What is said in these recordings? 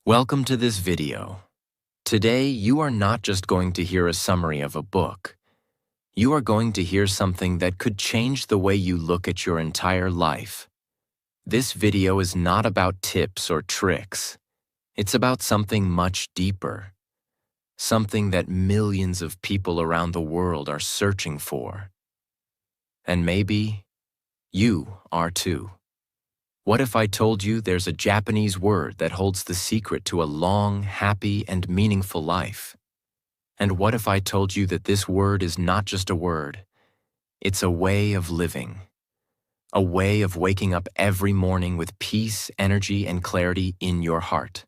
Welcome to this video. Today, you are not just going to hear a summary of a book. You are going to hear something that could change the way you look at your entire life. This video is not about tips or tricks. It's about something much deeper. Something that millions of people around the world are searching for. And maybe you are too. What if I told you there's a Japanese word that holds the secret to a long, happy, and meaningful life? And what if I told you that this word is not just a word, it's a way of living, a way of waking up every morning with peace, energy, and clarity in your heart?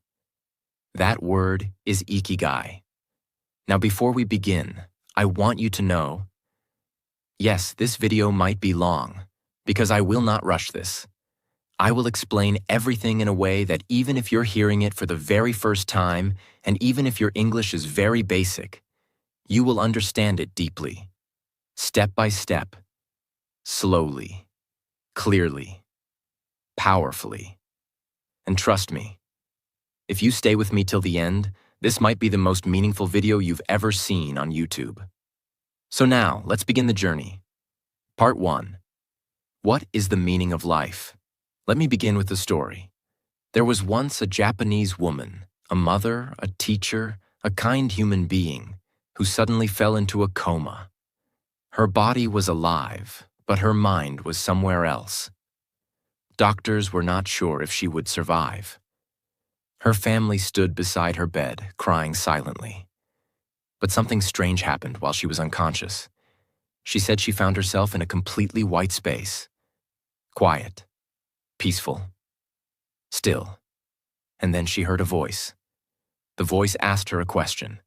That word is Ikigai. Now, before we begin, I want you to know, yes, this video might be long, because I will not rush this. I will explain everything in a way that even if you're hearing it for the very first time, and even if your English is very basic, you will understand it deeply, step by step, slowly, clearly, powerfully. And trust me, if you stay with me till the end, this might be the most meaningful video you've ever seen on YouTube. So now, let's begin the journey. Part 1. What is the meaning of life? Let me begin with the story. There was once a Japanese woman, a mother, a teacher, a kind human being, who suddenly fell into a coma. Her body was alive, but her mind was somewhere else. Doctors were not sure if she would survive. Her family stood beside her bed, crying silently. But something strange happened while she was unconscious. She said she found herself in a completely white space. Quiet. Peaceful. Still. And then she heard a voice. The voice asked her a question.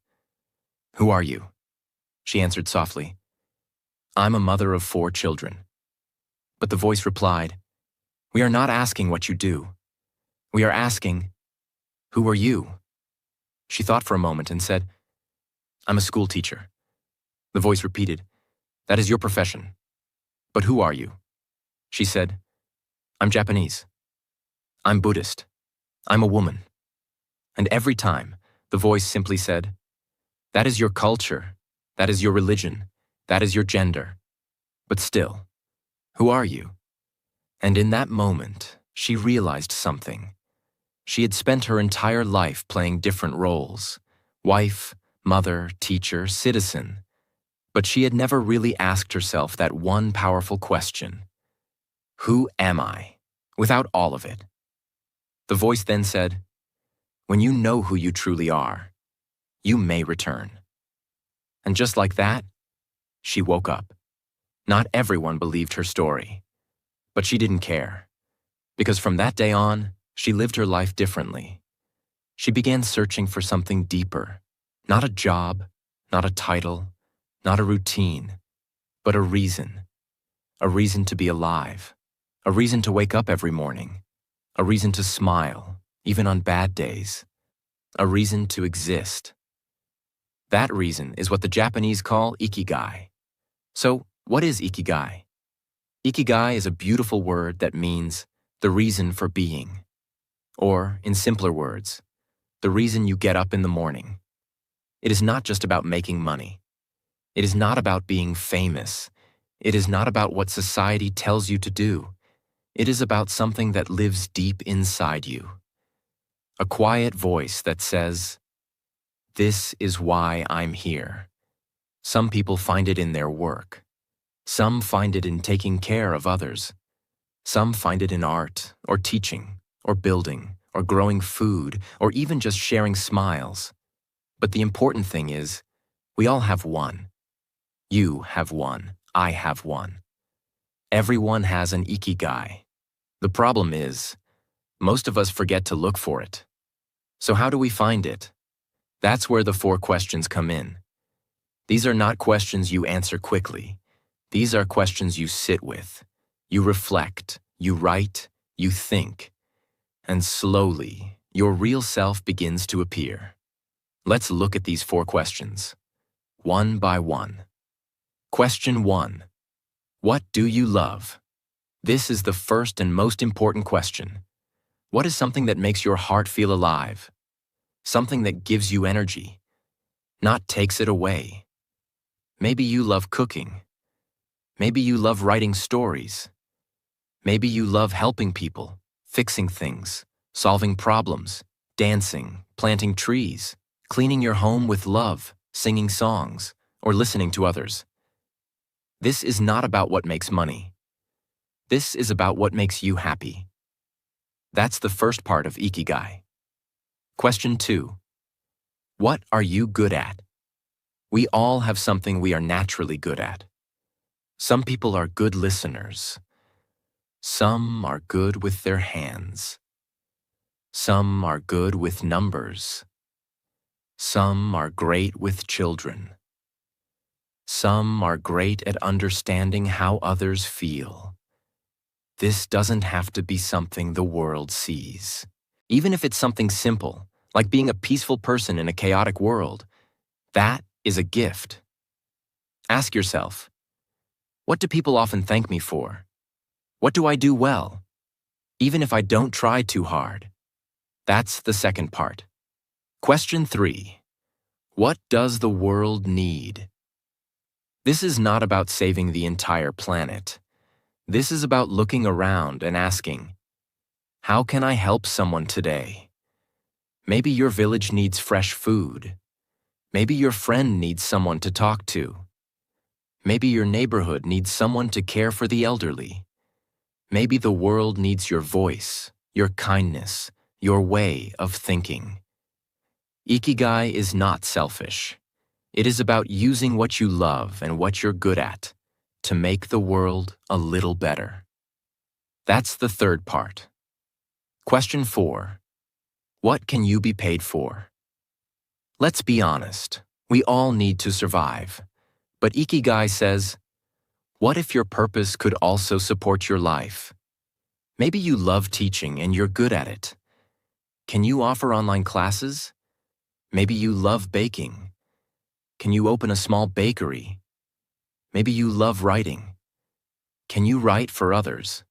"Who are you?" She answered softly, "I'm a mother of 4 children." But the voice replied, "We are not asking what you do. We are asking, who are you?" She thought for a moment and said, "I'm a school teacher." The voice repeated, "That is your profession. But who are you?" She said, "I'm Japanese. I'm Buddhist. I'm a woman." And every time, the voice simply said, "That is your culture. That is your religion. That is your gender. But still, who are you?" And in that moment, she realized something. She had spent her entire life playing different roles: wife, mother, teacher, citizen. But she had never really asked herself that one powerful question. Who am I, without all of it? The voice then said, "When you know who you truly are, you may return." And just like that, she woke up. Not everyone believed her story, but she didn't care, because from that day on, she lived her life differently. She began searching for something deeper, not a job, not a title, not a routine, but a reason to be alive. A reason to wake up every morning. A reason to smile, even on bad days. A reason to exist. That reason is what the Japanese call Ikigai. So, what is Ikigai? Ikigai is a beautiful word that means the reason for being. Or, in simpler words, the reason you get up in the morning. It is not just about making money. It is not about being famous. It is not about what society tells you to do. It is about something that lives deep inside you. A quiet voice that says, "This is why I'm here." Some people find it in their work. Some find it in taking care of others. Some find it in art, or teaching, or building, or growing food, or even just sharing smiles. But the important thing is, we all have one. You have one. I have one. Everyone has an Ikigai. The problem is, most of us forget to look for it. So how do we find it? That's where the 4 questions come in. These are not questions you answer quickly. These are questions you sit with. You reflect, you write, you think. And slowly, your real self begins to appear. Let's look at these 4 questions, one by one. Question 1. What do you love? This is the first and most important question. What is something that makes your heart feel alive? something that gives you energy, not takes it away. Maybe you love cooking. Maybe you love writing stories. Maybe you love helping people, fixing things, solving problems, dancing, planting trees, cleaning your home with love, singing songs, or listening to others. This is not about what makes money. This is about what makes you happy. That's the first part of Ikigai. Question 2. What are you good at? We all have something we are naturally good at. Some people are good listeners. Some are good with their hands. Some are good with numbers. Some are great with children. Some are great at understanding how others feel. This doesn't have to be something the world sees. Even if it's something simple, like being a peaceful person in a chaotic world, that is a gift. Ask yourself, what do people often thank me for? What do I do well? Even if I don't try too hard. That's the second part. Question 3. What does the world need? This is not about saving the entire planet. This is about looking around and asking, how can I help someone today? Maybe your village needs fresh food. Maybe your friend needs someone to talk to. Maybe your neighborhood needs someone to care for the elderly. Maybe the world needs your voice, your kindness, your way of thinking. Ikigai is not selfish. It is about using what you love and what you're good at to make the world a little better. That's the third part. Question 4. What can you be paid for? Let's be honest. We all need to survive. But Ikigai says, what if your purpose could also support your life? Maybe you love teaching and you're good at it. Can you offer online classes? Maybe you love baking. Can you open a small bakery? Maybe you love writing. Can you write for others?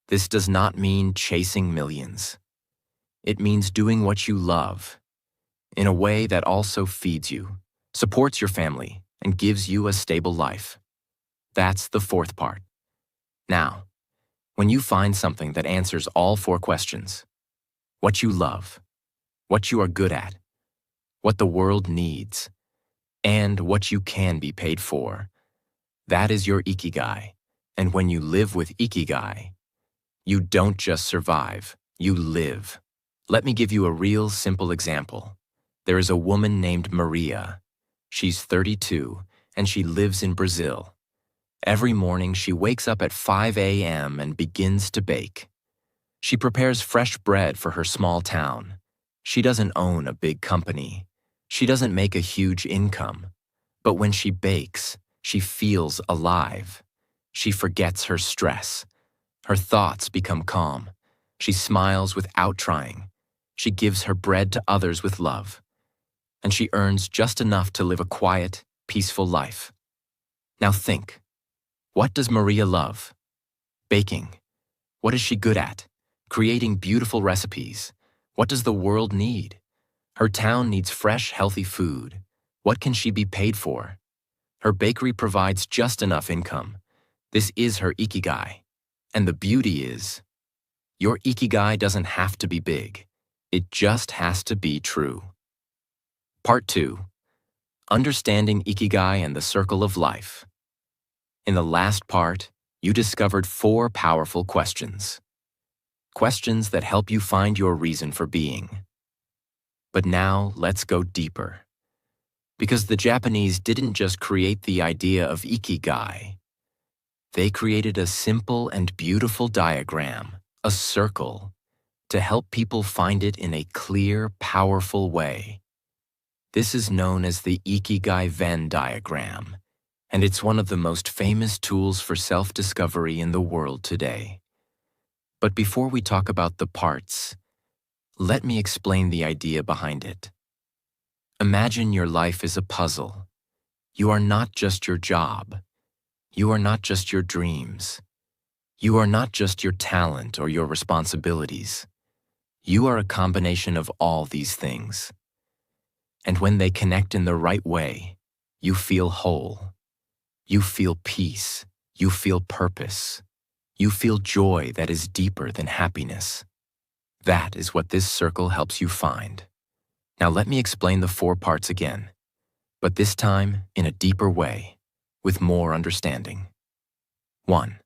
This does not mean chasing millions. It means doing what you love in a way that also feeds you, supports your family, and gives you a stable life. That's the fourth part. Now, when you find something that answers all 4 questions, what you love, what you are good at, what the world needs, and what you can be paid for, that is your Ikigai. And when you live with Ikigai, you don't just survive, you live. Let me give you a real simple example. There is a woman named Maria. She's 32, and she lives in Brazil. Every morning, she wakes up at 5 a.m. and begins to bake. She prepares fresh bread for her small town. She doesn't own a big company. She doesn't make a huge income. But when she bakes, she feels alive. She forgets her stress. Her thoughts become calm. She smiles without trying. She gives her bread to others with love. And she earns just enough to live a quiet, peaceful life. Now think, what does Maria love? Baking. What is she good at? Creating beautiful recipes. What does the world need? Her town needs fresh, healthy food. What can she be paid for? Her bakery provides just enough income. This is her Ikigai. And the beauty is, your Ikigai doesn't have to be big. It just has to be true. Part 2. Understanding Ikigai and the Circle of Life. In the last part, you discovered 4 powerful questions. Questions that help you find your reason for being. But now, let's go deeper. Because the Japanese didn't just create the idea of Ikigai. They created a simple and beautiful diagram, a circle, to help people find it in a clear, powerful way. This is known as the Ikigai Venn diagram, and it's one of the most famous tools for self-discovery in the world today. But before we talk about the parts, let me explain the idea behind it. Imagine your life is a puzzle. You are not just your job. You are not just your dreams. You are not just your talent or your responsibilities. You are a combination of all these things. And when they connect in the right way, you feel whole. You feel peace. You feel purpose. You feel joy that is deeper than happiness. That is what this circle helps you find. Now let me explain the 4 parts again, but this time in a deeper way, with more understanding. 1.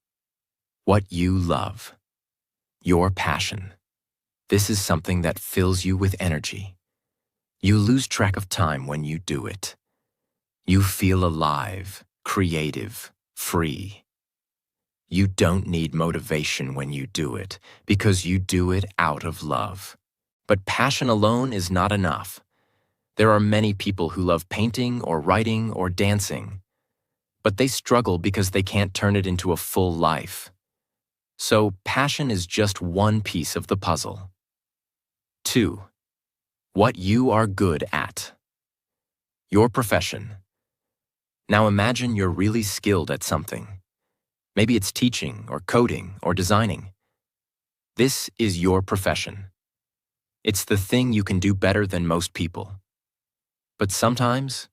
What you love. Your passion. This is something that fills you with energy. You lose track of time when you do it. You feel alive, creative, free. You don't need motivation when you do it, because you do it out of love. But passion alone is not enough. There are many people who love painting or writing or dancing, but they struggle because they can't turn it into a full life. So passion is just one piece of the puzzle. 2. What you are good at. Your profession. Now imagine you're really skilled at something. Maybe it's teaching or coding or designing. This is your profession. It's the thing you can do better than most people. But sometimes,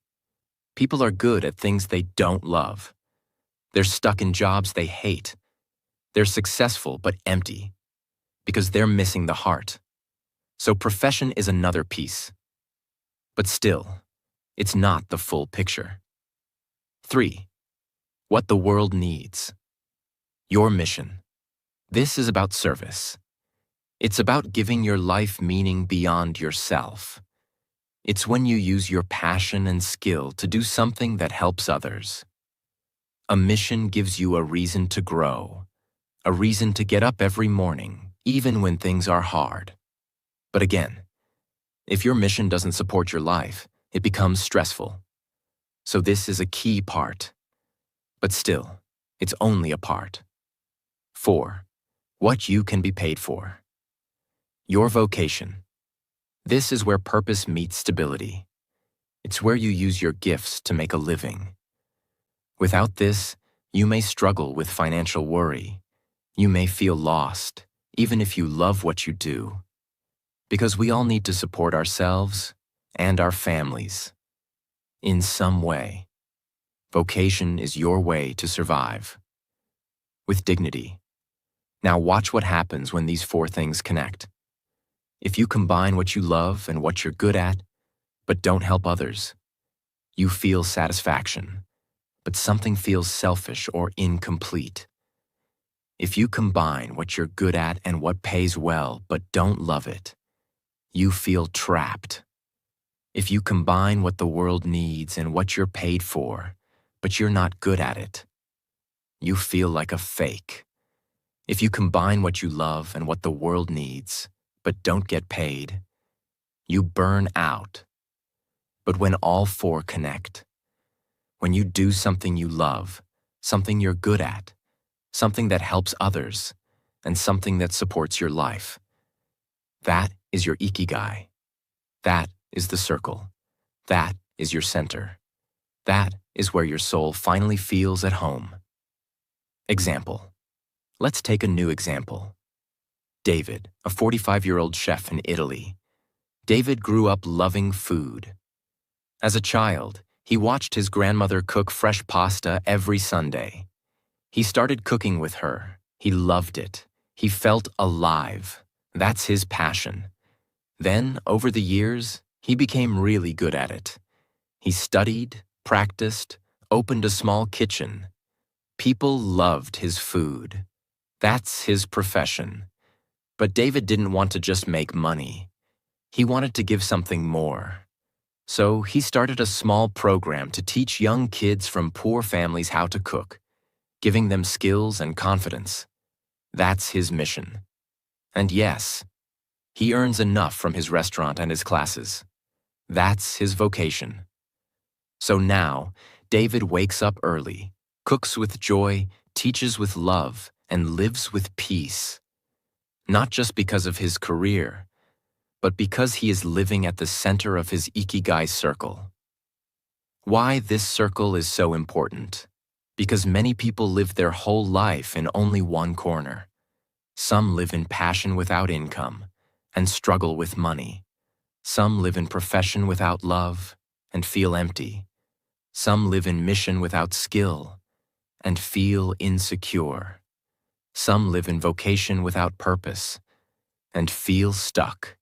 people are good at things they don't love. They're stuck in jobs they hate. They're successful but empty, because they're missing the heart. So profession is another piece. But still, it's not the full picture. 3. What the world needs. Your mission. This is about service. It's about giving your life meaning beyond yourself. It's when you use your passion and skill to do something that helps others. A mission gives you a reason to grow, a reason to get up every morning, even when things are hard. But again, if your mission doesn't support your life, it becomes stressful. So this is a key part. But still, it's only a part. 4. What you can be paid for. Your vocation. This is where purpose meets stability. It's where you use your gifts to make a living. Without this, you may struggle with financial worry. You may feel lost, even if you love what you do. Because we all need to support ourselves and our families. In some way. Vocation is your way to survive. With dignity. Now watch what happens when these 4 things connect. If you combine what you love and what you're good at, but don't help others, you feel satisfaction, but something feels selfish or incomplete. If you combine what you're good at and what pays well, but don't love it, you feel trapped. If you combine what the world needs and what you're paid for, but you're not good at it, you feel like a fake. If you combine what you love and what the world needs, but don't get paid, you burn out. But when all 4 connect, when you do something you love, something you're good at, something that helps others, and something that supports your life, that is your Ikigai. That is the circle. That is your center. That is where your soul finally feels at home. Example. Let's take a new example. David, a 45-year-old chef in Italy. David grew up loving food. As a child, he watched his grandmother cook fresh pasta every Sunday. He started cooking with her. He loved it. He felt alive. That's his passion. Then, over the years, he became really good at it. He studied, practiced, opened a small kitchen. People loved his food. That's his profession. But David didn't want to just make money. He wanted to give something more. So he started a small program to teach young kids from poor families how to cook, giving them skills and confidence. That's his mission. And yes, he earns enough from his restaurant and his classes. That's his vocation. So now, David wakes up early, cooks with joy, teaches with love, and lives with peace. Not just because of his career, but because he is living at the center of his Ikigai circle. Why this circle is so important? Because many people live their whole life in only one corner. Some live in passion without income. and struggle with money. Some live in profession without love and feel empty. Some live in mission without skill and feel insecure. Some live in vocation without purpose and feel stuck.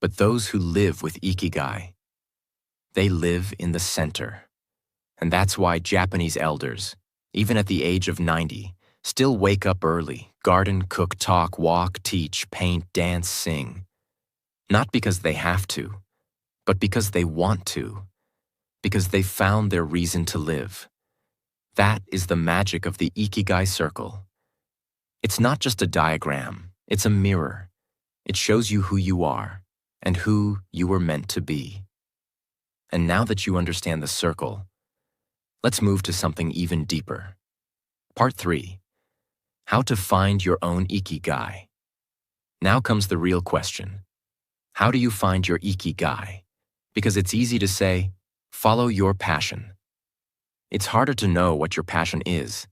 But those who live with Ikigai, they live in the center. And that's why Japanese elders, even at the age of 90, still wake up early, garden, cook, talk, walk, teach, paint, dance, sing. Not because they have to, but because they want to, because they found their reason to live. That is the magic of the Ikigai circle. It's not just a diagram, it's a mirror. It shows you who you are and who you were meant to be. And now that you understand the circle, let's move to something even deeper. Part 3. How to find your own Ikigai. Now comes the real question. How do you find your Ikigai? Because it's easy to say, follow your passion. It's harder to know what your passion is.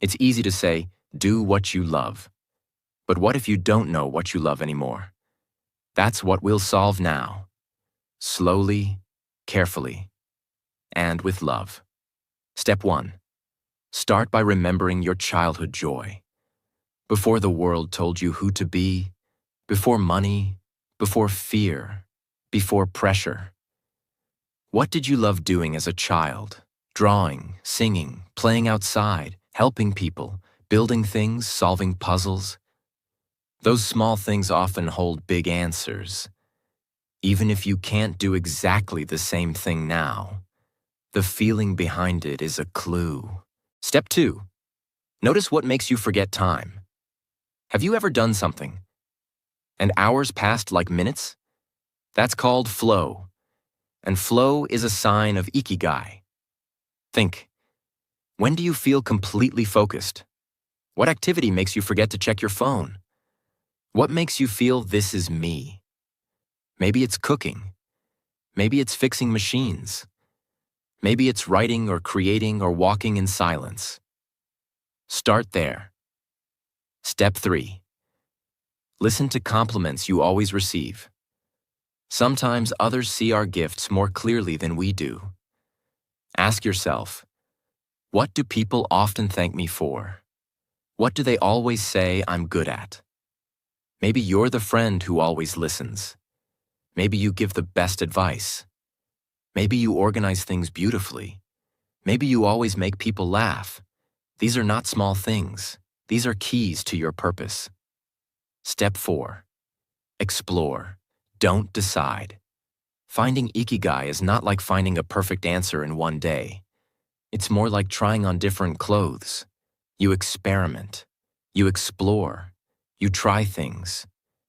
It's easy to say, do what you love. But what if you don't know what you love anymore? That's what we'll solve now. Slowly, carefully, and with love. Step 1. Start by remembering your childhood joy. Before the world told you who to be, before money, before fear, before pressure. What did you love doing as a child? Drawing, singing, playing outside, helping people, building things, solving puzzles. Those small things often hold big answers. Even if you can't do exactly the same thing now, the feeling behind it is a clue. Step 2. Notice what makes you forget time. Have you ever done something and hours passed like minutes? That's called flow. And flow is a sign of Ikigai. Think, when do you feel completely focused? What activity makes you forget to check your phone? What makes you feel this is me? Maybe it's cooking. Maybe it's fixing machines. Maybe it's writing or creating or walking in silence. Start there. Step 3. Listen to compliments you always receive. Sometimes others see our gifts more clearly than we do. Ask yourself, what do people often thank me for? What do they always say I'm good at? Maybe you're the friend who always listens. Maybe you give the best advice. Maybe you organize things beautifully. Maybe you always make people laugh. These are not small things. These are keys to your purpose. Step 4. Explore. Don't decide. Finding Ikigai is not like finding a perfect answer in one day. It's more like trying on different clothes. You experiment. You explore. You try things.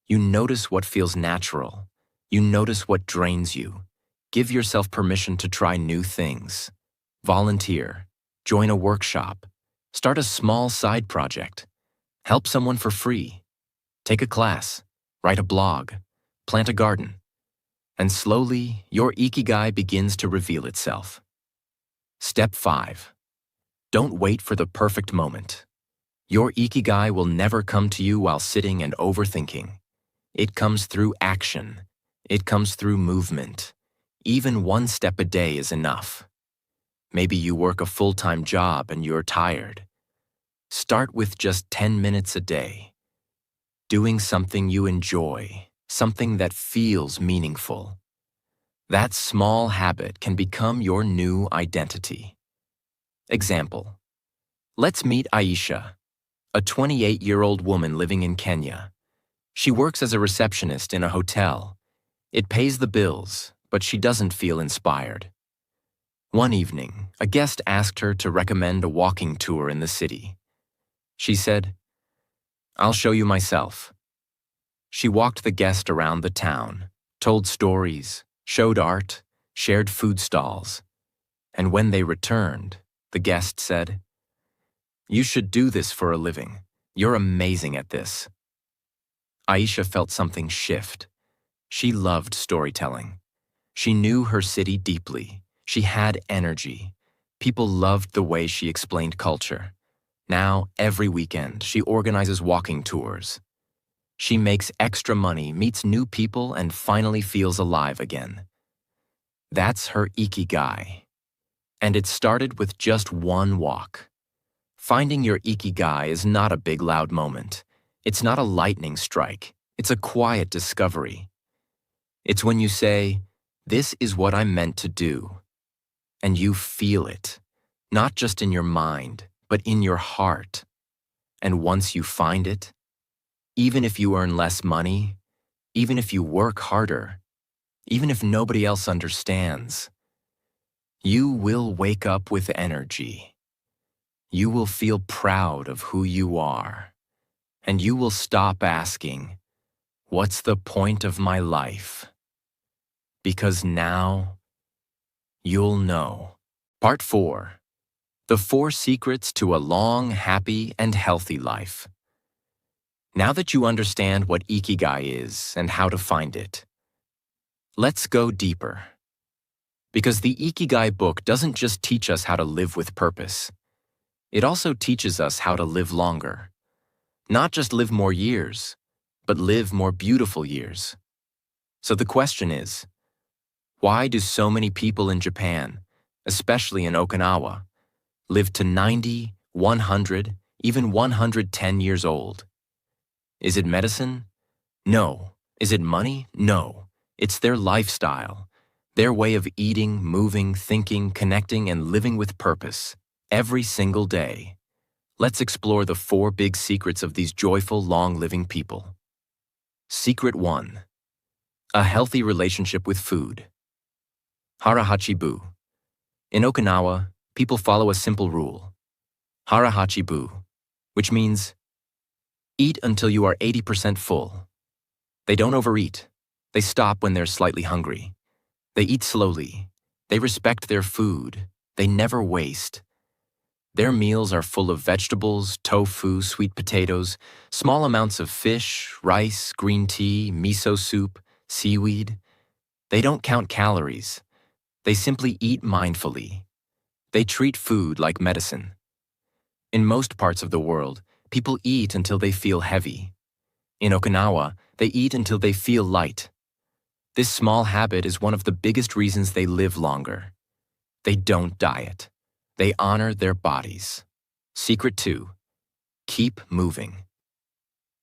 You notice what feels natural. You notice what drains you. Give yourself permission to try new things. Volunteer. Join a workshop. Start a small side project. Help someone for free. Take a class. Write a blog. Plant a garden. And slowly, your Ikigai begins to reveal itself. Step 5. Don't wait for the perfect moment. Your Ikigai will never come to you while sitting and overthinking. It comes through action. It comes through movement. Even one step a day is enough. Maybe you work a full-time job and you're tired. Start with just 10 minutes a day. Doing something you enjoy, something that feels meaningful. That small habit can become your new identity. Example. Let's meet Aisha, a 28-year-old woman living in Kenya. She works as a receptionist in a hotel. It pays the bills, but she doesn't feel inspired. One evening, a guest asked her to recommend a walking tour in the city. She said, "I'll show you myself." She walked the guest around the town, told stories, showed art, shared food stalls. And when they returned, the guest said, "You should do this for a living. You're amazing at this." Aisha felt something shift. She loved storytelling. She knew her city deeply. She had energy. People loved the way she explained culture. Now, every weekend, she organizes walking tours. She makes extra money, meets new people, and finally feels alive again. That's her Ikigai. And it started with just one walk. Finding your Ikigai is not a big loud moment. It's not a lightning strike. It's a quiet discovery. It's when you say, "This is what I'm meant to do." And you feel it, not just in your mind, but in your heart. And once you find it, even if you earn less money, even if you work harder, even if nobody else understands, you will wake up with energy. You will feel proud of who you are. And you will stop asking, "What's the point of my life?" Because now, you'll know. Part 4. The 4 Secrets to a Long, Happy, and Healthy Life. Now that you understand what Ikigai is and how to find it, let's go deeper. Because the Ikigai book doesn't just teach us how to live with purpose. It also teaches us how to live longer. Not just live more years, but live more beautiful years. So the question is, why do so many people in Japan, especially in Okinawa, live to 90, 100, even 110 years old? Is it medicine? No. Is it money? No. It's their lifestyle, their way of eating, moving, thinking, connecting, and living with purpose every single day. Let's explore the 4 big secrets of these joyful, long-living people. Secret 1. A healthy relationship with food. Harahachi-bu. In Okinawa, people follow a simple rule. Harahachi-bu, which means eat until you are 80% full. They don't overeat. They stop when they're slightly hungry. They eat slowly. They respect their food. They never waste. Their meals are full of vegetables, tofu, sweet potatoes, small amounts of fish, rice, green tea, miso soup, seaweed. They don't count calories. They simply eat mindfully. They treat food like medicine. In most parts of the world, people eat until they feel heavy. In Okinawa, they eat until they feel light. This small habit is one of the biggest reasons they live longer. They don't diet. They honor their bodies. Secret 2. Keep moving.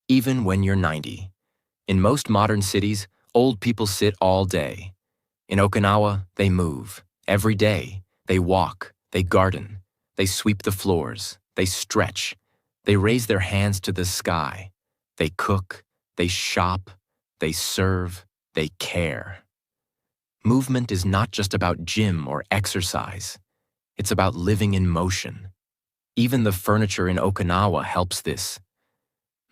Even when you're 90. In most modern cities, old people sit all day. In Okinawa, they move. Every day, they walk, they garden, they sweep the floors, they stretch, they raise their hands to the sky, they cook, they shop, they serve, they care. Movement is not just about gym or exercise. It's about living in motion. Even the furniture in Okinawa helps this.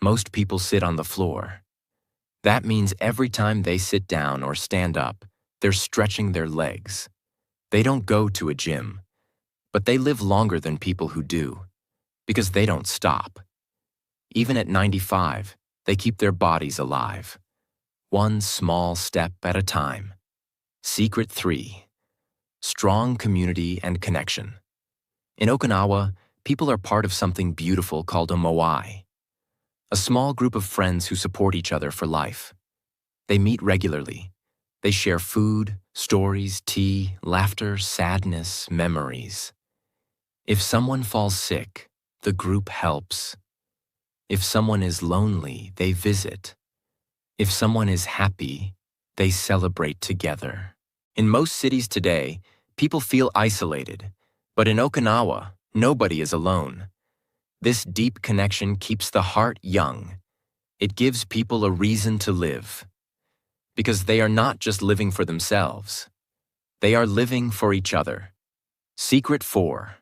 Most people sit on the floor. That means every time they sit down or stand up, they're stretching their legs. They don't go to a gym, but they live longer than people who do, because they don't stop. Even at 95, they keep their bodies alive. One small step at a time. Secret 3. Strong community and connection. In Okinawa, people are part of something beautiful called a moai, a small group of friends who support each other for life. They meet regularly. They share food, stories, tea, laughter, sadness, memories. If someone falls sick, the group helps. If someone is lonely, they visit. If someone is happy, they celebrate together. In most cities today, people feel isolated, but in Okinawa, nobody is alone. This deep connection keeps the heart young. It gives people a reason to live. Because they are not just living for themselves. They are living for each other. Secret 4.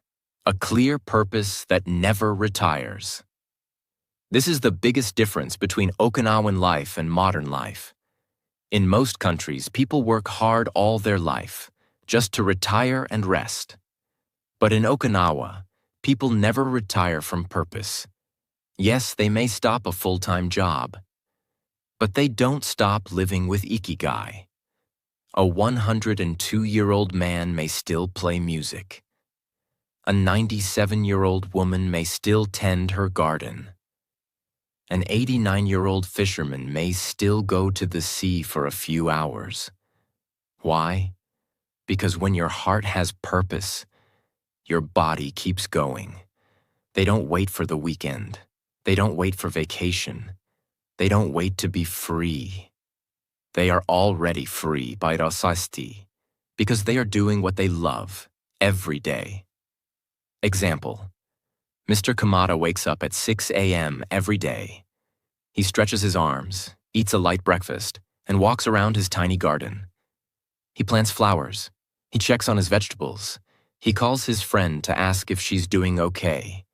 A clear purpose that never retires. This is the biggest difference between Okinawan life and modern life. In most countries, people work hard all their life, just to retire and rest. But in Okinawa, people never retire from purpose. Yes, they may stop a full-time job, but they don't stop living with Ikigai. A 102-year-old man may still play music. A 97-year-old woman may still tend her garden. An 89-year-old fisherman may still go to the sea for a few hours. Why? Because when your heart has purpose, your body keeps going. They don't wait for the weekend. They don't wait for vacation. They don't wait to be free. They are already free by rasasti, because they are doing what they love every day. Example: Mr. Kamada wakes up at 6 a.m. every day. He stretches his arms, eats a light breakfast, and walks around his tiny garden. He plants flowers. He checks on his vegetables. He calls his friend to ask if she's doing okay.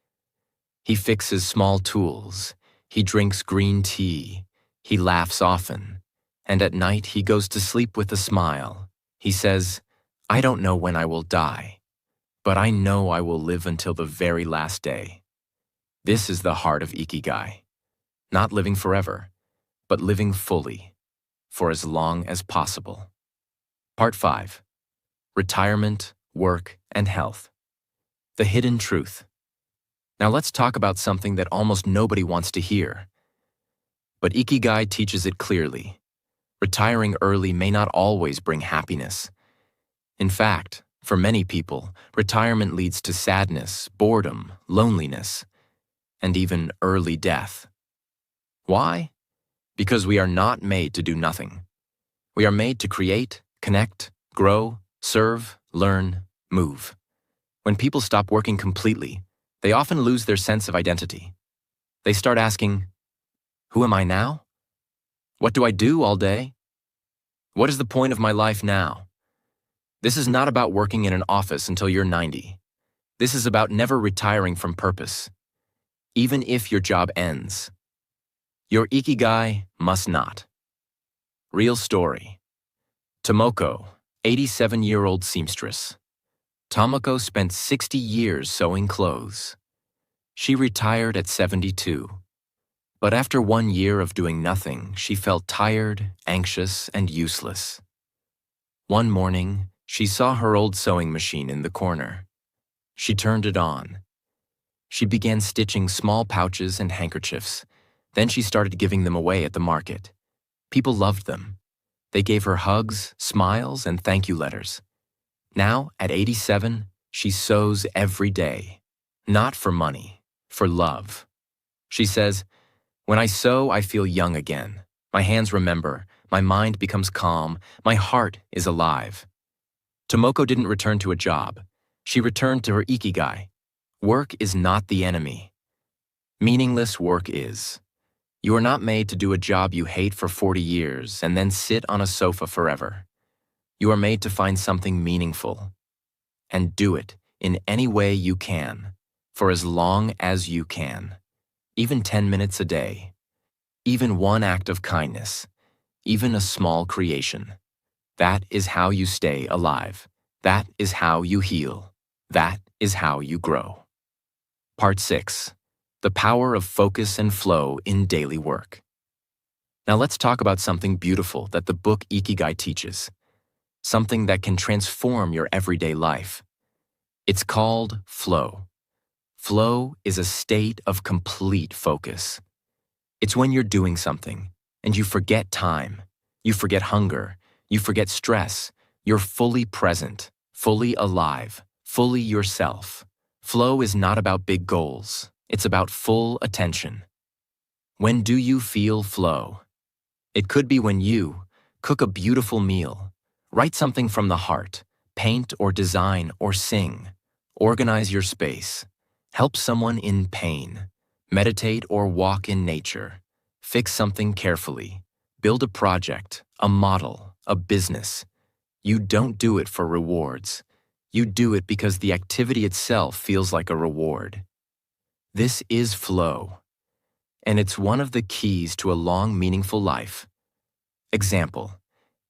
He fixes small tools. He drinks green tea. He laughs often. And at night he goes to sleep with a smile. He says, "I don't know when I will die, but I know I will live until the very last day." This is the heart of Ikigai. Not living forever, but living fully, for as long as possible. Part 5. Retirement, Work, and Health. The hidden truth. Now let's talk about something that almost nobody wants to hear. But Ikigai teaches it clearly. Retiring early may not always bring happiness. In fact, for many people, retirement leads to sadness, boredom, loneliness, and even early death. Why? Because we are not made to do nothing. We are made to create, connect, grow, serve, learn, move. When people stop working completely, they often lose their sense of identity. They start asking, "Who am I now? What do I do all day? What is the point of my life now?" This is not about working in an office until you're 90. This is about never retiring from purpose. Even if your job ends, your Ikigai must not. Real story. Tomoko, 87-year-old seamstress. Tomoko spent 60 years sewing clothes. She retired at 72. But after 1 year of doing nothing, she felt tired, anxious, and useless. One morning, she saw her old sewing machine in the corner. She turned it on. She began stitching small pouches and handkerchiefs. Then she started giving them away at the market. People loved them. They gave her hugs, smiles, and thank you letters. Now, at 87, she sews every day. Not for money, for love. She says, "When I sew, I feel young again. My hands remember, my mind becomes calm, my heart is alive." Tomoko didn't return to a job. She returned to her Ikigai. Work is not the enemy. Meaningless work is. You are not made to do a job you hate for 40 years and then sit on a sofa forever. You are made to find something meaningful. And do it in any way you can, for as long as you can. Even 10 minutes a day. Even one act of kindness. Even a small creation. That is how you stay alive. That is how you heal. That is how you grow. Part 6. The power of focus and flow in daily work. Now let's talk about something beautiful that the book Ikigai teaches. Something that can transform your everyday life. It's called flow. Flow is a state of complete focus. It's when you're doing something and you forget time, you forget hunger, you forget stress, you're fully present, fully alive, fully yourself. Flow is not about big goals. It's about full attention. When do you feel flow? It could be when you cook a beautiful meal, write something from the heart, paint or design or sing, organize your space, help someone in pain, meditate or walk in nature, fix something carefully, build a project, a model, a business. You don't do it for rewards. You do it because the activity itself feels like a reward. This is flow, and it's one of the keys to a long, meaningful life. Example: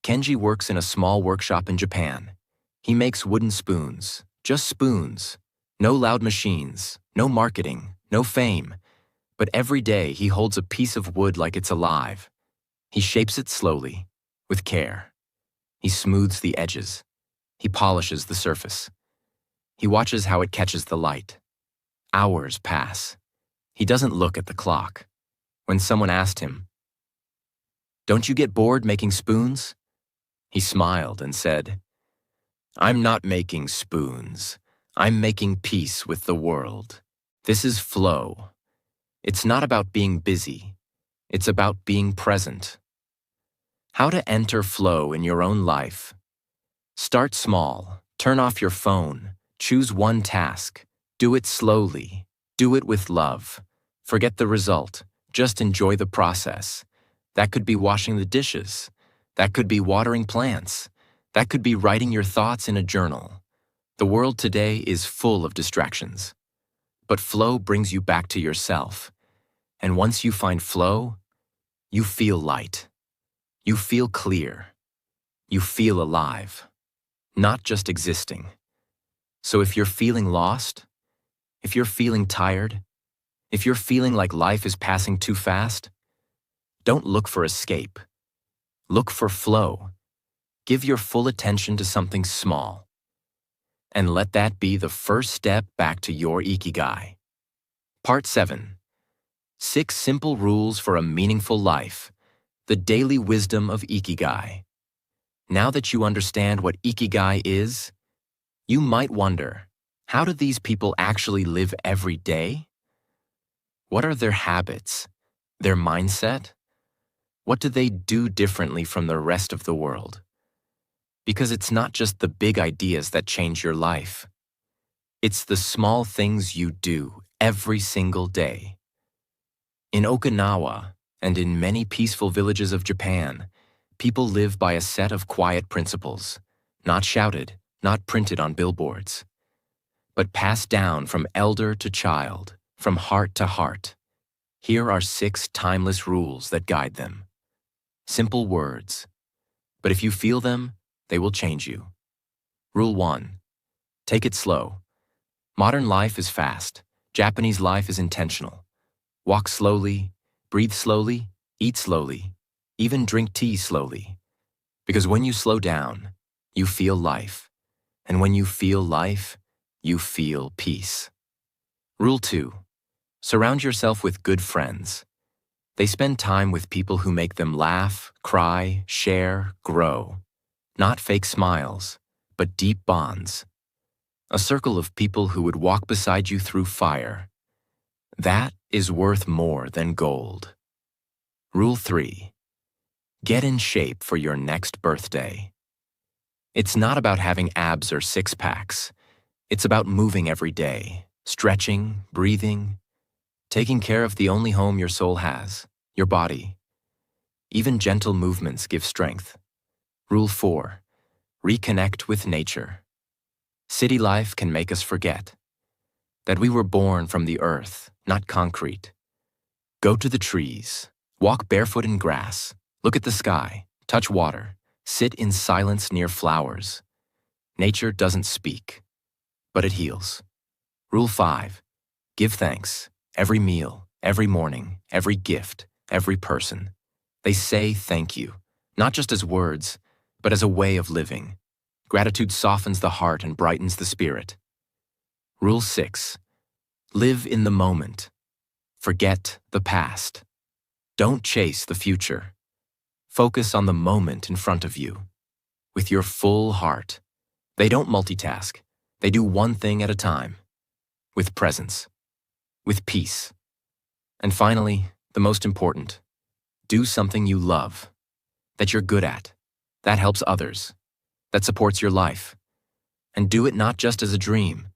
Kenji works in a small workshop in Japan. He makes wooden spoons, just spoons. No loud machines, no marketing, no fame. But every day he holds a piece of wood like it's alive. He shapes it slowly, with care. He smooths the edges. He polishes the surface. He watches how it catches the light. Hours pass. He doesn't look at the clock. When someone asked him, "Don't you get bored making spoons?" he smiled and said, "I'm not making spoons. I'm making peace with the world. This is flow. It's not about being busy. It's about being present." How to enter flow in your own life. Start small. Turn off your phone. Choose one task. Do it slowly. Do it with love. Forget the result. Just enjoy the process. That could be washing the dishes. That could be watering plants. That could be writing your thoughts in a journal. The world today is full of distractions. But flow brings you back to yourself. And once you find flow, you feel light. You feel clear. You feel alive. Not just existing. So if you're feeling lost, if you're feeling tired, if you're feeling like life is passing too fast, don't look for escape. Look for flow. Give your full attention to something small. And let that be the first step back to your Ikigai. Part 7. 6 Simple Rules for a Meaningful Life. The Daily Wisdom of Ikigai. Now that you understand what Ikigai is, you might wonder, how do these people actually live every day? What are their habits? Their mindset? What do they do differently from the rest of the world? Because it's not just the big ideas that change your life. It's the small things you do every single day. In Okinawa and in many peaceful villages of Japan, people live by a set of quiet principles, not shouted, not printed on billboards, but passed down from elder to child, from heart to heart. Here are 6 timeless rules that guide them. Simple words, but if you feel them, they will change you. Rule 1. Take it slow. Modern life is fast. Japanese life is intentional. Walk slowly, breathe slowly, eat slowly, even drink tea slowly. Because when you slow down, you feel life. And when you feel life, you feel peace. Rule 2. Surround yourself with good friends. They spend time with people who make them laugh, cry, share, grow. Not fake smiles, but deep bonds. A circle of people who would walk beside you through fire. That is worth more than gold. Rule 3. Get in shape for your next birthday. It's not about having abs or six-packs. It's about moving every day, stretching, breathing, taking care of the only home your soul has, your body. Even gentle movements give strength. Rule 4. Reconnect with nature. City life can make us forget that we were born from the earth, not concrete. Go to the trees, walk barefoot in grass, look at the sky, touch water, sit in silence near flowers. Nature doesn't speak, but it heals. Rule 5. Give thanks. Every meal, every morning, every gift, every person. They say thank you, not just as words, but as a way of living. Gratitude softens the heart and brightens the spirit. Rule 6. Live in the moment. Forget the past. Don't chase the future. Focus on the moment in front of you. With your full heart. They don't multitask. They do one thing at a time. With presence. With peace. And finally, the most important, do something you love, that you're good at, that helps others, that supports your life. And do it not just as a dream,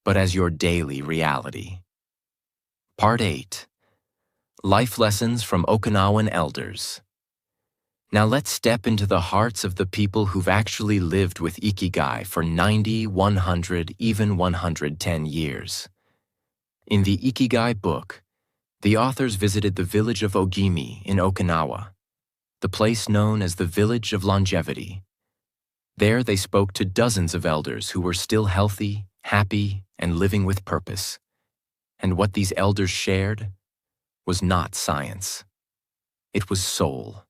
but as your daily reality. Part 8. Life Lessons from Okinawan Elders. Now let's step into the hearts of the people who've actually lived with Ikigai for 90, 100, even 110 years. In the Ikigai book, the authors visited the village of Ogimi in Okinawa, the place known as the Village of Longevity. There they spoke to dozens of elders who were still healthy, happy, and living with purpose. And what these elders shared was not science. It was soul.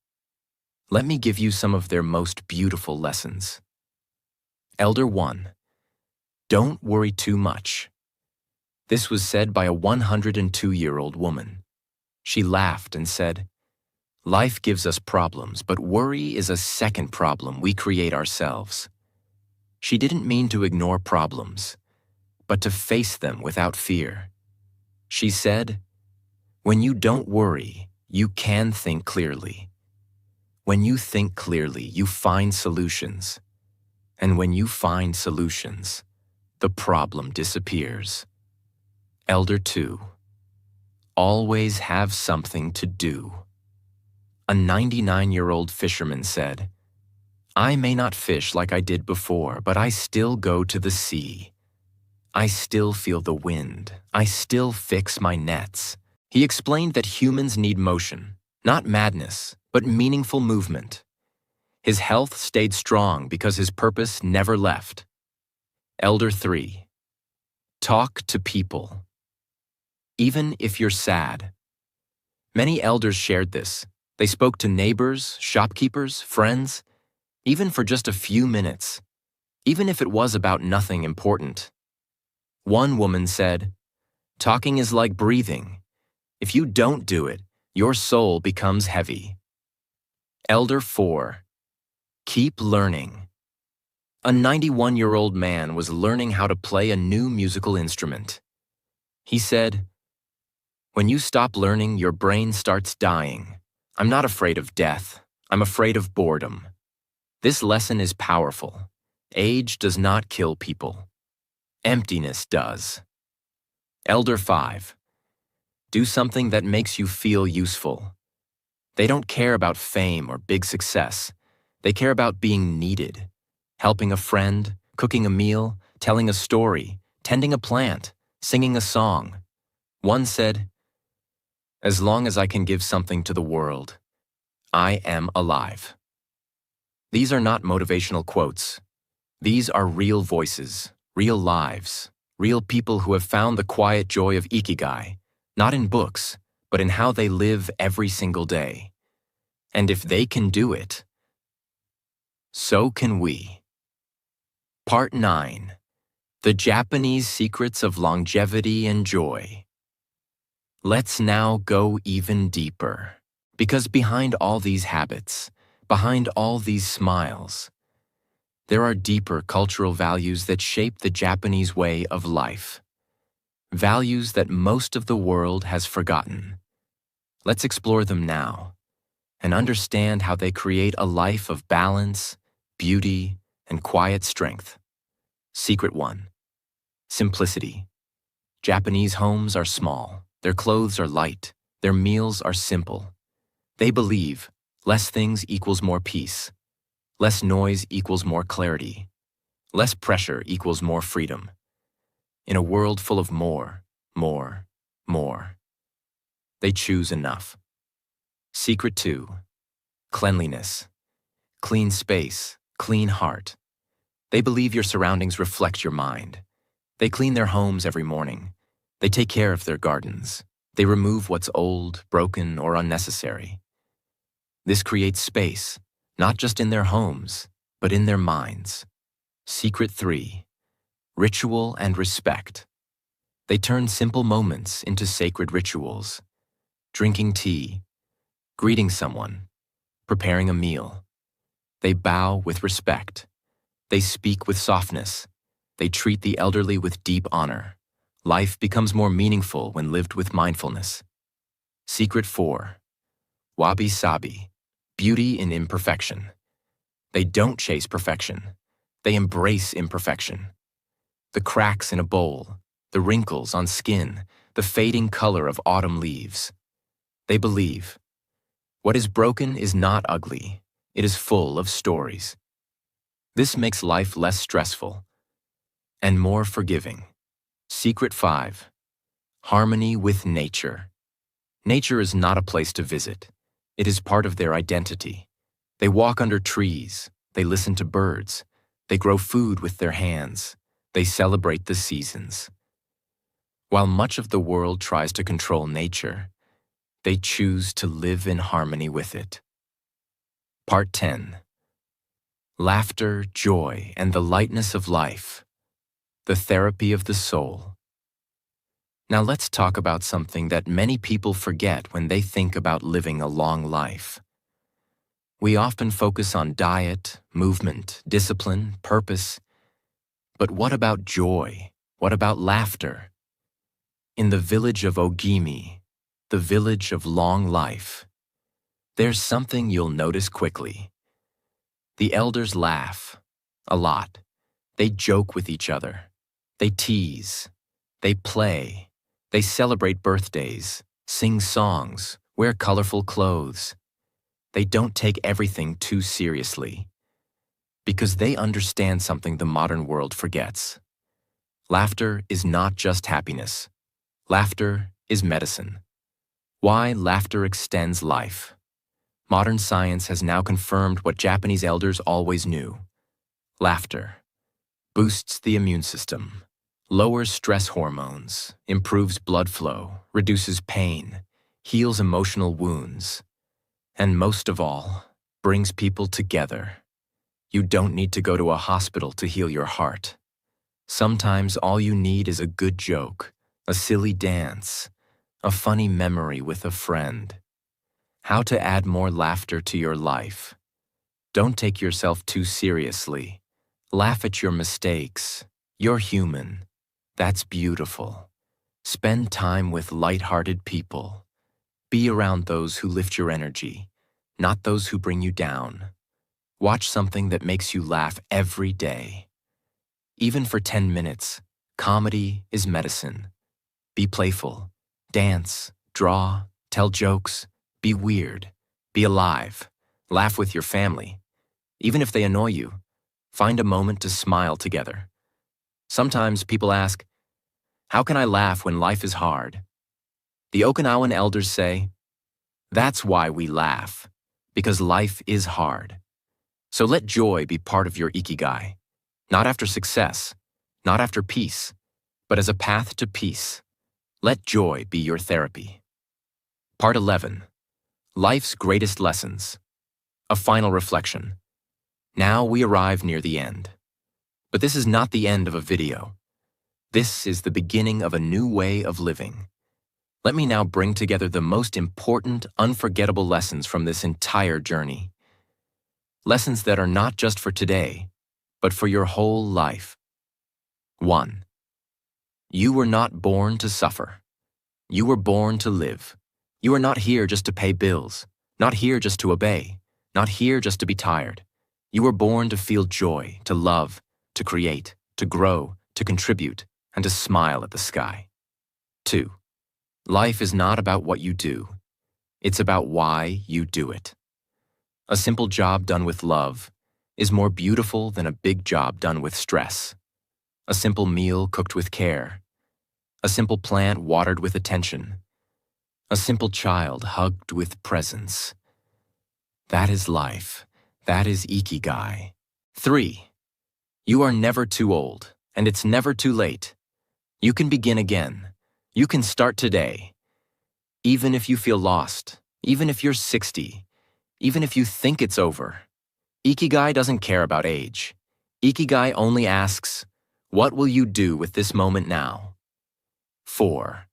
Let me give you some of their most beautiful lessons. Elder 1. Don't worry too much. This was said by a 102-year-old woman. She laughed and said, "Life gives us problems, but worry is a second problem we create ourselves." She didn't mean to ignore problems, but to face them without fear. She said, "When you don't worry, you can think clearly. When you think clearly, you find solutions. And when you find solutions, the problem disappears." Elder 2. Always have something to do. A 99-year-old fisherman said, "I may not fish like I did before, but I still go to the sea. I still feel the wind. I still fix my nets." He explained that humans need motion, not madness, but meaningful movement. His health stayed strong because his purpose never left. Elder 3. Talk to people. Even if you're sad. Many elders shared this. They spoke to neighbors, shopkeepers, friends, even for just a few minutes, even if it was about nothing important. One woman said, "Talking is like breathing. If you don't do it, your soul becomes heavy." Elder 4. Keep learning. A 91-year-old man was learning how to play a new musical instrument. He said, "When you stop learning, your brain starts dying. I'm not afraid of death. I'm afraid of boredom." This lesson is powerful. Age does not kill people. Emptiness does. Elder 5. Do something that makes you feel useful. They don't care about fame or big success. They care about being needed. Helping a friend, cooking a meal, telling a story, tending a plant, singing a song. One said, "As long as I can give something to the world, I am alive." These are not motivational quotes. These are real voices, real lives, real people who have found the quiet joy of Ikigai, not in books, but in how they live every single day. And if they can do it, so can we. Part 9. The Japanese Secrets of Longevity and Joy. Let's now go even deeper, because behind all these habits, behind all these smiles, there are deeper cultural values that shape the Japanese way of life. Values that most of the world has forgotten. Let's explore them now and understand how they create a life of balance, beauty, and quiet strength. Secret 1. Simplicity. Japanese homes are small, their clothes are light, their meals are simple. They believe less things equals more peace, less noise equals more clarity, less pressure equals more freedom. In a world full of more, they choose enough. Secret 2. Cleanliness. Clean space, clean heart. They believe your surroundings reflect your mind. They clean their homes every morning. They take care of their gardens. They remove what's old, broken, or unnecessary. This creates space, not just in their homes, but in their minds. Secret 3. Ritual and respect. They turn simple moments into sacred rituals. Drinking tea, greeting someone, preparing a meal. They bow with respect. They speak with softness. They treat the elderly with deep honor. Life becomes more meaningful when lived with mindfulness. Secret 4. Wabi-sabi. Beauty in imperfection. They don't chase perfection. They embrace imperfection. The cracks in a bowl, the wrinkles on skin, the fading color of autumn leaves. They believe what is broken is not ugly. It is full of stories. This makes life less stressful and more forgiving. Secret 5. Harmony with nature. Nature is not a place to visit. It is part of their identity. They walk under trees. They listen to birds. They grow food with their hands. They celebrate the seasons. While much of the world tries to control nature, they choose to live in harmony with it. Part 10. Laughter, joy, and the lightness of life. The therapy of the soul. Now let's talk about something that many people forget when they think about living a long life. We often focus on diet, movement, discipline, purpose. But what about joy? What about laughter? In the village of Ogimi, the village of long life, there's something you'll notice quickly. The elders laugh a lot. They joke with each other. They tease. They play. They celebrate birthdays, sing songs, wear colorful clothes. They don't take everything too seriously because they understand something the modern world forgets. Laughter is not just happiness. Laughter is medicine. Why laughter extends life. Modern science has now confirmed what Japanese elders always knew. Laughter boosts the immune system, lowers stress hormones, improves blood flow, reduces pain, heals emotional wounds, and most of all, brings people together. You don't need to go to a hospital to heal your heart. Sometimes all you need is a good joke, a silly dance, a funny memory with a friend. How to add more laughter to your life. Don't take yourself too seriously. Laugh at your mistakes. You're human. That's beautiful. Spend time with light-hearted people. Be around those who lift your energy, not those who bring you down. Watch something that makes you laugh every day. Even for 10 minutes, comedy is medicine. Be playful. Dance, draw, tell jokes. Be weird. Be alive. Laugh with your family. Even if they annoy you, find a moment to smile together. Sometimes people ask, how can I laugh when life is hard? The Okinawan elders say, that's why we laugh, because life is hard. So let joy be part of your Ikigai, not after success, not after peace, but as a path to peace. Let joy be your therapy. Part 11. Life's Greatest Lessons. A final reflection. Now we arrive near the end. But this is not the end of a video. This is the beginning of a new way of living. Let me now bring together the most important, unforgettable lessons from this entire journey. Lessons that are not just for today, but for your whole life. 1. You were not born to suffer. You were born to live. You are not here just to pay bills, not here just to obey, not here just to be tired. You were born to feel joy, to love, to create, to grow, to contribute, and to smile at the sky. 2. Life is not about what you do. It's about why you do it. A simple job done with love is more beautiful than a big job done with stress. A simple meal cooked with care. A simple plant watered with attention. A simple child hugged with presence. That is life. That is Ikigai. 3. You are never too old, and it's never too late. You can begin again. You can start today. Even if you feel lost, even if you're 60, even if you think it's over. Ikigai doesn't care about age. Ikigai only asks, what will you do with this moment now? 4.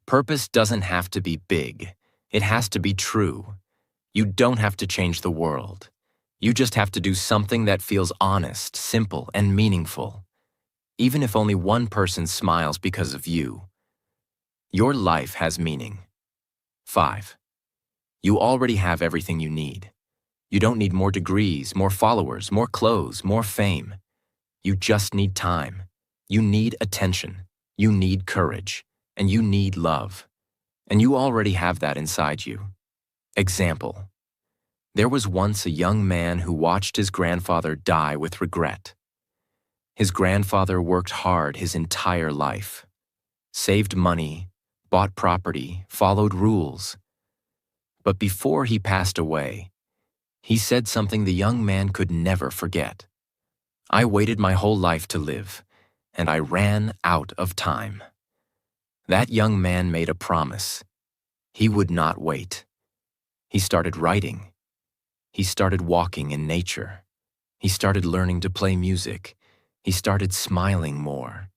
Purpose doesn't have to be big. It has to be true. You don't have to change the world. You just have to do something that feels honest, simple, and meaningful. Even if only one person smiles because of you. Your life has meaning. 5. You already have everything you need. You don't need more degrees, more followers, more clothes, more fame. You just need time. You need attention. You need courage. And you need love. And you already have that inside you. Example. There was once a young man who watched his grandfather die with regret. His grandfather worked hard his entire life. Saved money, bought property, followed rules. But before he passed away, he said something the young man could never forget. I waited my whole life to live, and I ran out of time. That young man made a promise. He would not wait. He started writing. He started walking in nature. He started learning to play music. He started smiling more.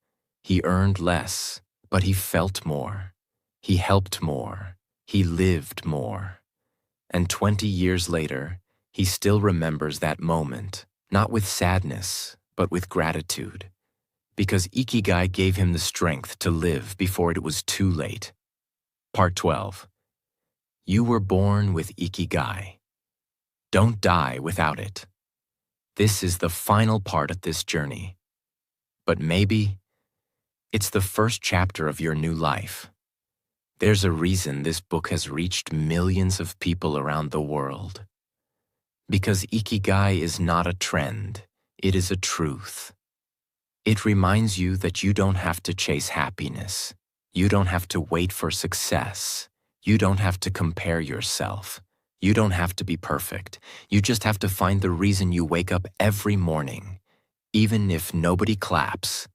He earned less, But he felt more. He helped more. He lived more. And 20 years later, he still remembers that moment, not with sadness, but with gratitude. Because Ikigai gave him the strength to live before it was too late. Part 12. You were born with Ikigai. Don't die without it. This is the final part of this journey. But maybe it's the first chapter of your new life. There's a reason this book has reached millions of people around the world. Because Ikigai is not a trend, it is a truth. It reminds you that you don't have to chase happiness. You don't have to wait for success. You don't have to compare yourself. You don't have to be perfect. You just have to find the reason you wake up every morning, even if nobody claps,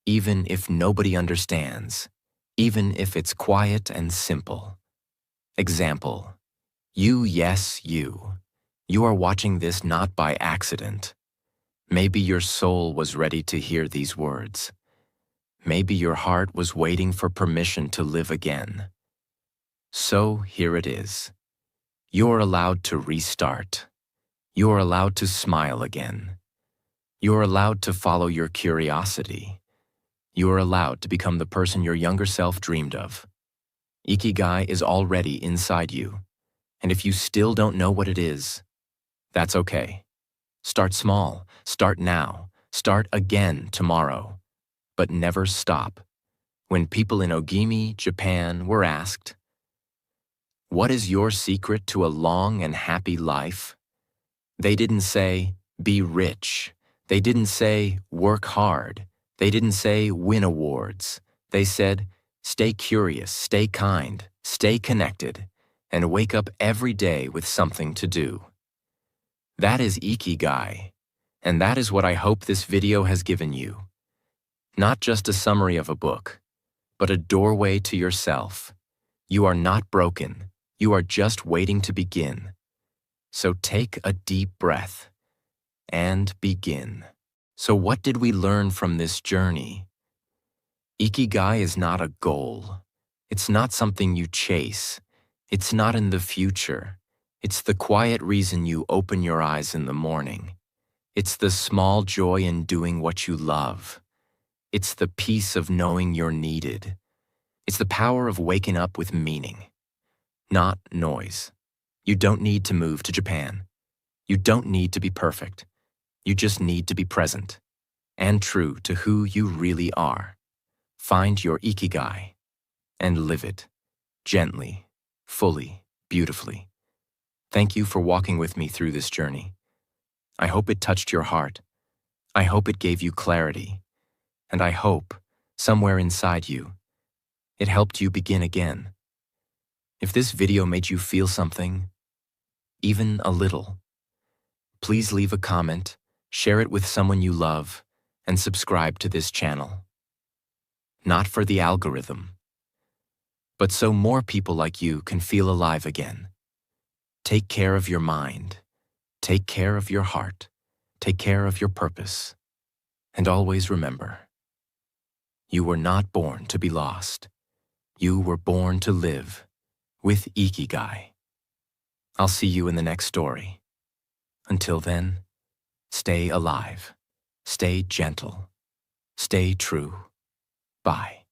even if nobody understands, even if it's quiet and simple. Example, yes, you. You are watching this not by accident. Maybe your soul was ready to hear these words. Maybe your heart was waiting for permission to live again. So here it is. You're allowed to restart. You're allowed to smile again. You're allowed to follow your curiosity. You're allowed to become the person your younger self dreamed of. Ikigai is already inside you. And if you still don't know what it is, that's okay. Start small. Start now. Start again tomorrow. But never stop. When people in Ogimi, Japan, were asked, "What is your secret to a long and happy life?" They didn't say, "Be rich." They didn't say, "Work hard." They didn't say, "Win awards." They said, "Stay curious, stay kind, stay connected, and wake up every day with something to do." That is Ikigai, and that is what I hope this video has given you. Not just a summary of a book, but a doorway to yourself. You are not broken. You are just waiting to begin. So take a deep breath and begin. So what did we learn from this journey? Ikigai is not a goal. It's not something you chase. It's not in the future. It's the quiet reason you open your eyes in the morning. It's the small joy in doing what you love. It's the peace of knowing you're needed. It's the power of waking up with meaning, not noise. You don't need to move to Japan. You don't need to be perfect. You just need to be present and true to who you really are. Find your Ikigai and live it gently, fully, beautifully. Thank you for walking with me through this journey. I hope it touched your heart. I hope it gave you clarity. And I hope, somewhere inside you, it helped you begin again. If this video made you feel something, even a little, please leave a comment, share it with someone you love, and subscribe to this channel. Not for the algorithm, but so more people like you can feel alive again. Take care of your mind. Take care of your heart. Take care of your purpose. And always remember, you were not born to be lost. You were born to live with Ikigai. I'll see you in the next story. Until then, stay alive, stay gentle, stay true. Bye.